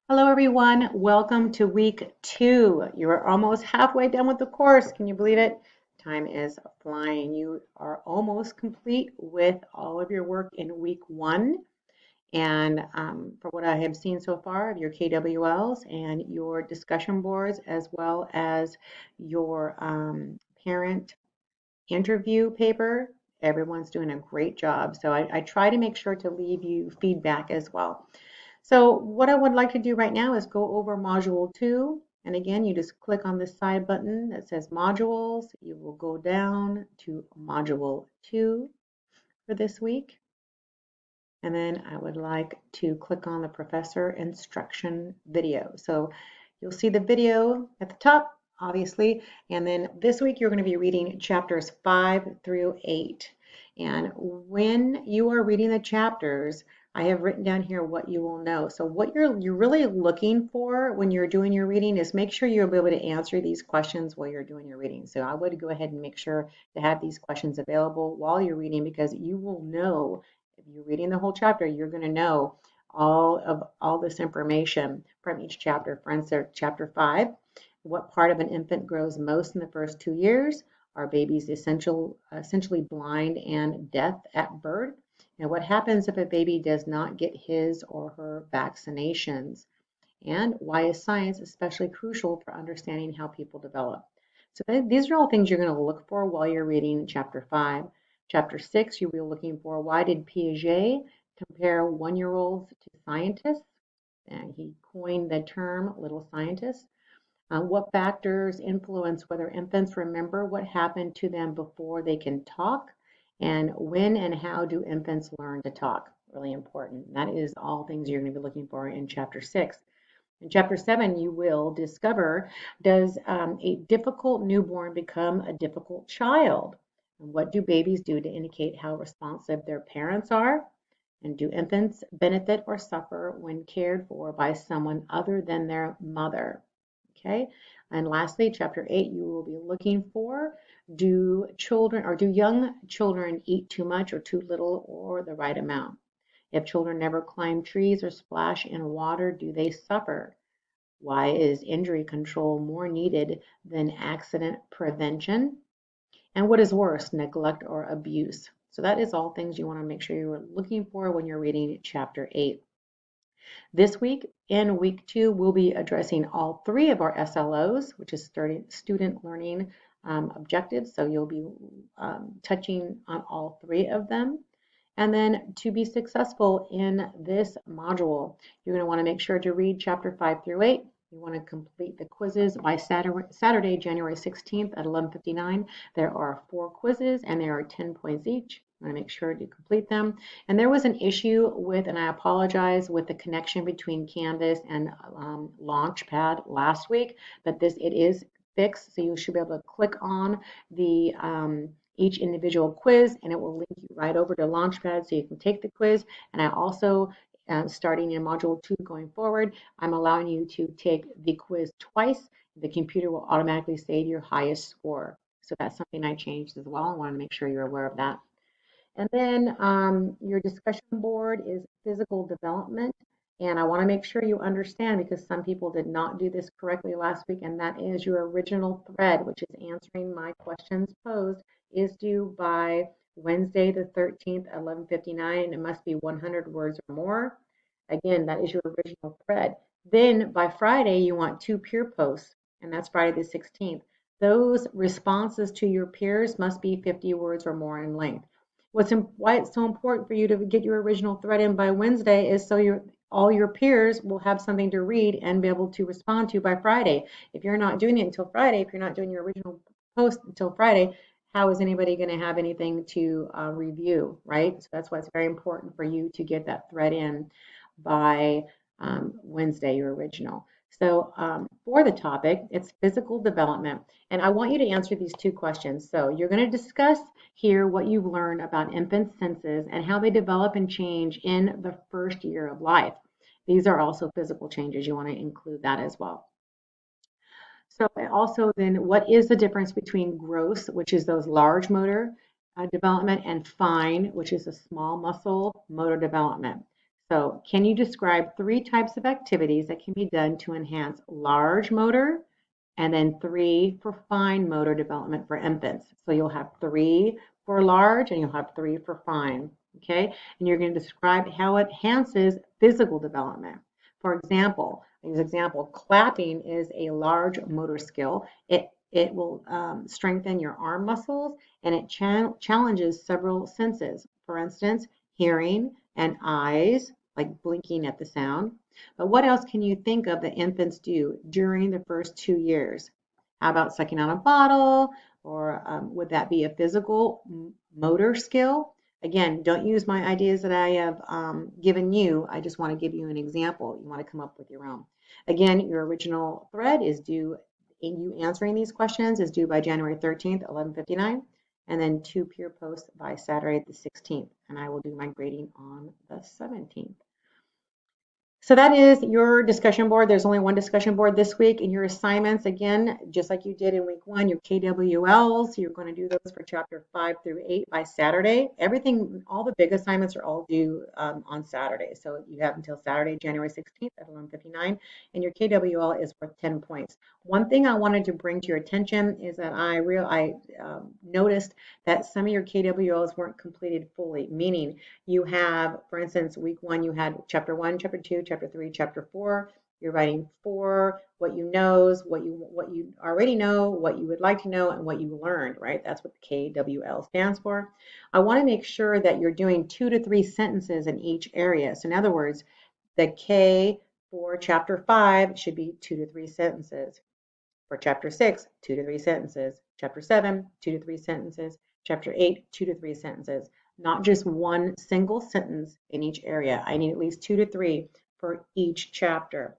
Hello, everyone. Welcome to week 2. You are almost halfway done with the course. Can you believe it? Time is flying. You are almost complete with all of your work in week 1. And for what I have seen so far of your KWLs and your discussion boards, as well as your parent interview paper, everyone's doing a great job. So I try to make sure to leave you feedback as well. So what I would like to do right now is go over module 2. And again, you just click on this side button that says modules. You will go down to module 2 for this week. And then I would like to click on the professor instruction video. So you'll see the video at the top, obviously. And then this week you're going to be reading chapters 5 through 8. And when you are reading the chapters, I have written down here what you will know. So what you're really looking for when you're doing your reading is make sure you'll be able to answer these questions while you're doing your reading. So I would go ahead and make sure to have these questions available while you're reading, because you will know if you're reading the whole chapter, you're going to know all this information from each chapter. For instance, chapter 5, what part of an infant grows most in the first 2 years? Are babies essentially blind and deaf at birth? And what happens if a baby does not get his or her vaccinations? And why is science especially crucial for understanding how people develop? So these are all things you're going to look for while you're reading chapter 5. Chapter 6, you'll be looking for why did Piaget compare 1-year-olds to scientists? And he coined the term little scientists. What factors influence whether infants remember what happened to them before they can talk? And when and how do infants learn to talk? Really important. That is all things you're going to be looking for in chapter 6. In chapter 7, you will discover, does a difficult newborn become a difficult child? And what do babies do to indicate how responsive their parents are? And do infants benefit or suffer when cared for by someone other than their mother? Okay. And lastly, chapter 8, you will be looking for, do young children eat too much or too little or the right amount? If children never climb trees or splash in water, do they suffer? Why is injury control more needed than accident prevention? And what is worse, neglect or abuse? So that is all things you want to make sure you're looking for when you're reading chapter 8. This week, in week 2, we'll be addressing all 3 of our SLOs, which is student learning objectives. So you'll be touching on all 3 of them. And then to be successful in this module, you're going to want to make sure to read chapter 5 through 8. You want to complete the quizzes by Saturday, January 16th at 11:59. There are 4 quizzes and there are 10 points each. I'm going to make sure to complete them. And there was an issue with, and I apologize, with the connection between Canvas and Launchpad last week, but it is fixed. So you should be able to click on the each individual quiz and it will link you right over to Launchpad so you can take the quiz. And I also, starting in module 2 going forward, I'm allowing you to take the quiz twice. The computer will automatically save your highest score. So that's something I changed as well. I want to make sure you're aware of that. And then your discussion board is physical development. And I want to make sure you understand, because some people did not do this correctly last week, and that is your original thread, which is answering my questions posed, is due by Wednesday the 13th at 11:59, and it must be 100 words or more. Again, that is your original thread. Then by Friday, you want 2 peer posts, and that's Friday the 16th. Those responses to your peers must be 50 words or more in length. Why it's so important for you to get your original thread in by Wednesday is so all your peers will have something to read and be able to respond to by Friday. If you're not doing it until Friday, if you're not doing your original post until Friday, how is anybody going to have anything to review, right? So that's why it's very important for you to get that thread in by Wednesday, your original. So for the topic, it's physical development. And I want you to answer these 2 questions. So you're going to discuss here what you've learned about infant senses and how they develop and change in the first year of life. These are also physical changes. You want to include that as well. So also then, what is the difference between gross, which is those large motor development, and fine, which is a small muscle motor development? So can you describe three types of activities that can be done to enhance large motor and then three for fine motor development for infants? So you'll have three for large and you'll have three for fine. Okay. And you're going to describe how it enhances physical development. For example, clapping is a large motor skill. It will strengthen your arm muscles and it challenges several senses. For instance, hearing and eyes, like blinking at the sound. But what else can you think of that infants do during the first 2 years? How about sucking on a bottle? Or would that be a physical motor skill? Again, don't use my ideas that I have given you. I just want to give you an example. You want to come up with your own. Again, your original thread is due, in you answering these questions is due by January 13th, 11:59, and then 2 peer posts by Saturday the 16th. And I will do my grading on the 17th. So that is your discussion board. There's only one discussion board this week. And your assignments, again, just like you did in week 1, your KWLs, you're going to do those for chapter 5 through 8 by Saturday. Everything, all the big assignments are all due on Saturday. So you have until Saturday, January 16th at 11:59. And your KWL is worth 10 points. One thing I wanted to bring to your attention is that I noticed that some of your KWLs weren't completed fully, meaning you have, for instance, week 1, you had chapter 1, chapter 2, chapter 3, chapter 4. You're writing 4, what you knows, what you already know, what you would like to know, and what you learned, right? That's what the KWL stands for. I want to make sure that you're doing 2 to 3 sentences in each area. So in other words, the K for chapter 5 should be 2 to 3 sentences. For chapter 6, 2 to 3 sentences. Chapter 7, 2 to 3 sentences. Chapter 8, 2 to 3 sentences. Not just one single sentence in each area. I need at least 2 to 3 for each chapter.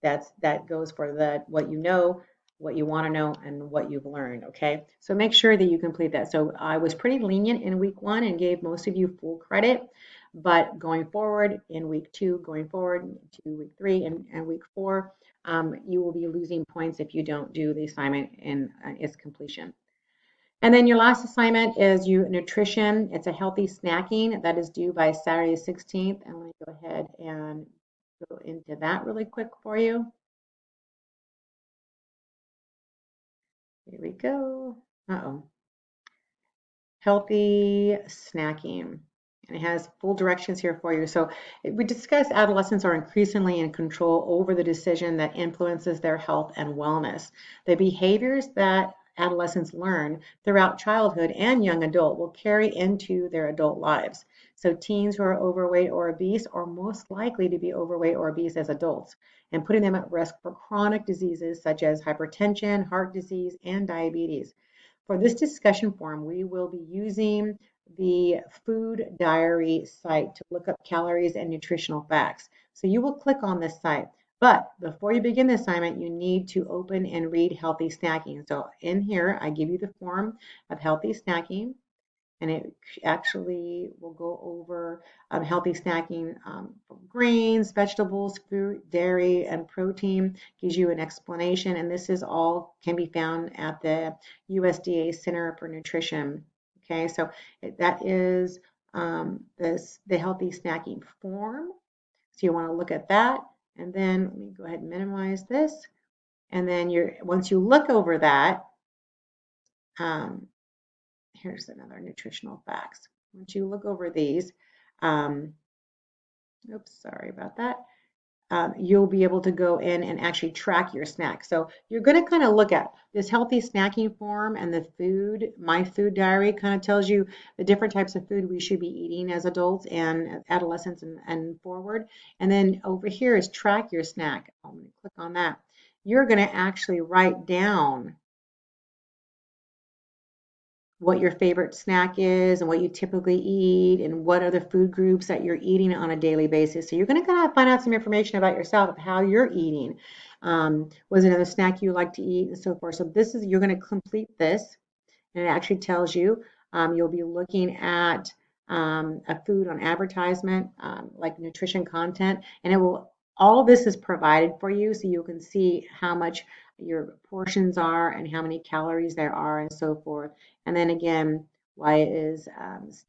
That goes for what you know, what you want to know, and what you've learned. Okay, so make sure that you complete that. So I was pretty lenient in week 1 and gave most of you full credit, but going forward in week 2, going forward to week 3 and week 4, you will be losing points if you don't do the assignment in its completion. And then your last assignment is nutrition. It's a healthy snacking that is due by Saturday 16th. And let me go ahead and go into that really quick for you. Here we go. Uh-oh. Healthy snacking. And it has full directions here for you. So we discussed adolescents are increasingly in control over the decision that influences their health and wellness. The behaviors that adolescents learn throughout childhood and young adult will carry into their adult lives. So teens who are overweight or obese are most likely to be overweight or obese as adults, and putting them at risk for chronic diseases such as hypertension, heart disease, and diabetes. For this discussion forum, we will be using the food diary site to look up calories and nutritional facts. So you will click on this site. But before you begin the assignment, you need to open and read healthy snacking. So in here, I give you the form of healthy snacking, and it actually will go over healthy snacking from grains, vegetables, fruit, dairy, and protein. Gives you an explanation, and this is all can be found at the USDA Center for Nutrition. Okay, so that is the healthy snacking form. So you want to look at that, and then let me go ahead and minimize this. And then once you look over that, here's another nutritional facts. Once you look over these, oops, sorry about that. You'll be able to go in and actually track your snacks. So you're going to kind of look at this healthy snacking form, and the food, my food diary kind of tells you the different types of food we should be eating as adults and adolescents and forward. And then over here is track your snack. I'm going to click on that. You're going to actually write down what your favorite snack is and what you typically eat and what other food groups that you're eating on a daily basis. So you're going to kind of find out some information about yourself, of how you're eating. Was another snack you like to eat and so forth. So you're going to complete this, and it actually tells you. You'll be looking at a food on advertisement, like nutrition content, and all of this is provided for you so you can see how much your portions are and how many calories there are and so forth. And then again, why is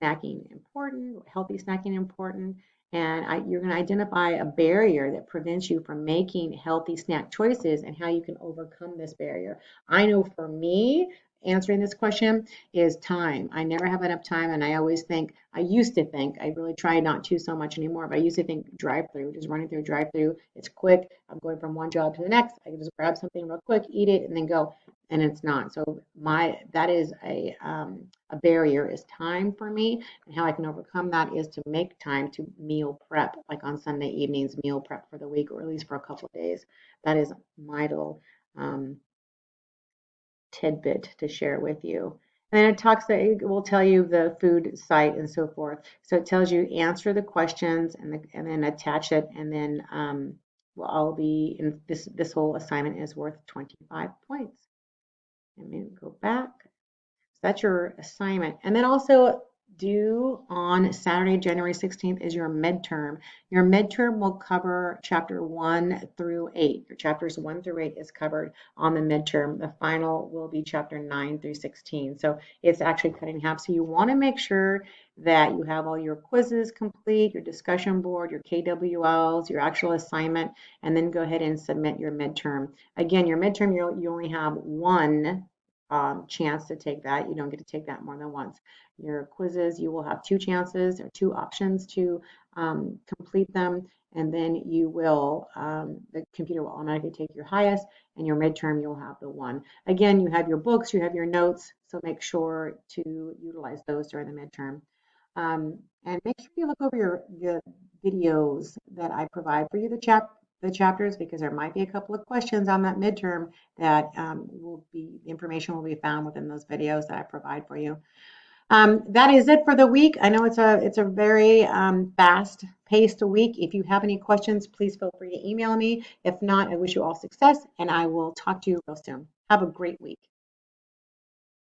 snacking important, healthy snacking important, And you're going to identify a barrier that prevents you from making healthy snack choices and how you can overcome this barrier. I know for me, answering this question is time. I never have enough time, and I always think, I used to think, I really try not to so much anymore, but I used to think drive through, just running through drive through. It's quick. I'm going from one job to the next. I can just grab something real quick, eat it, and then go. And it's not. So that is a barrier is time for me, and how I can overcome that is to make time to meal prep, like on Sunday evenings, meal prep for the week, or at least for a couple of days. That is my little um, tidbit to share with you. And then it will tell you the food site and so forth. So it tells you answer the questions and then attach it, and then will all be in this whole assignment is worth 25 points. Let me go back. That's your assignment. And then also due on Saturday, January 16th is your midterm. Your midterm will cover chapter 1 through 8. Your chapters 1 through 8 is covered on the midterm. The final will be chapter 9 through 16. So it's actually cut in half. So you want to make sure that you have all your quizzes complete, your discussion board, your KWLs, your actual assignment, and then go ahead and submit your midterm. Again, your midterm, you only have one chance to take that. You don't get to take that more than once. Your quizzes, you will have two chances or two options to complete them, and then the computer will automatically take your highest, and your midterm, you'll have the one. Again, you have your books, you have your notes, so make sure to utilize those during the midterm. And make sure you look over the videos that I provide for you, the chapters, because there might be a couple of questions on that midterm that the information will be found within those videos that I provide for you. That is it for the week. I know it's a very fast-paced week. If you have any questions, please feel free to email me. If not, I wish you all success, and I will talk to you real soon. Have a great week.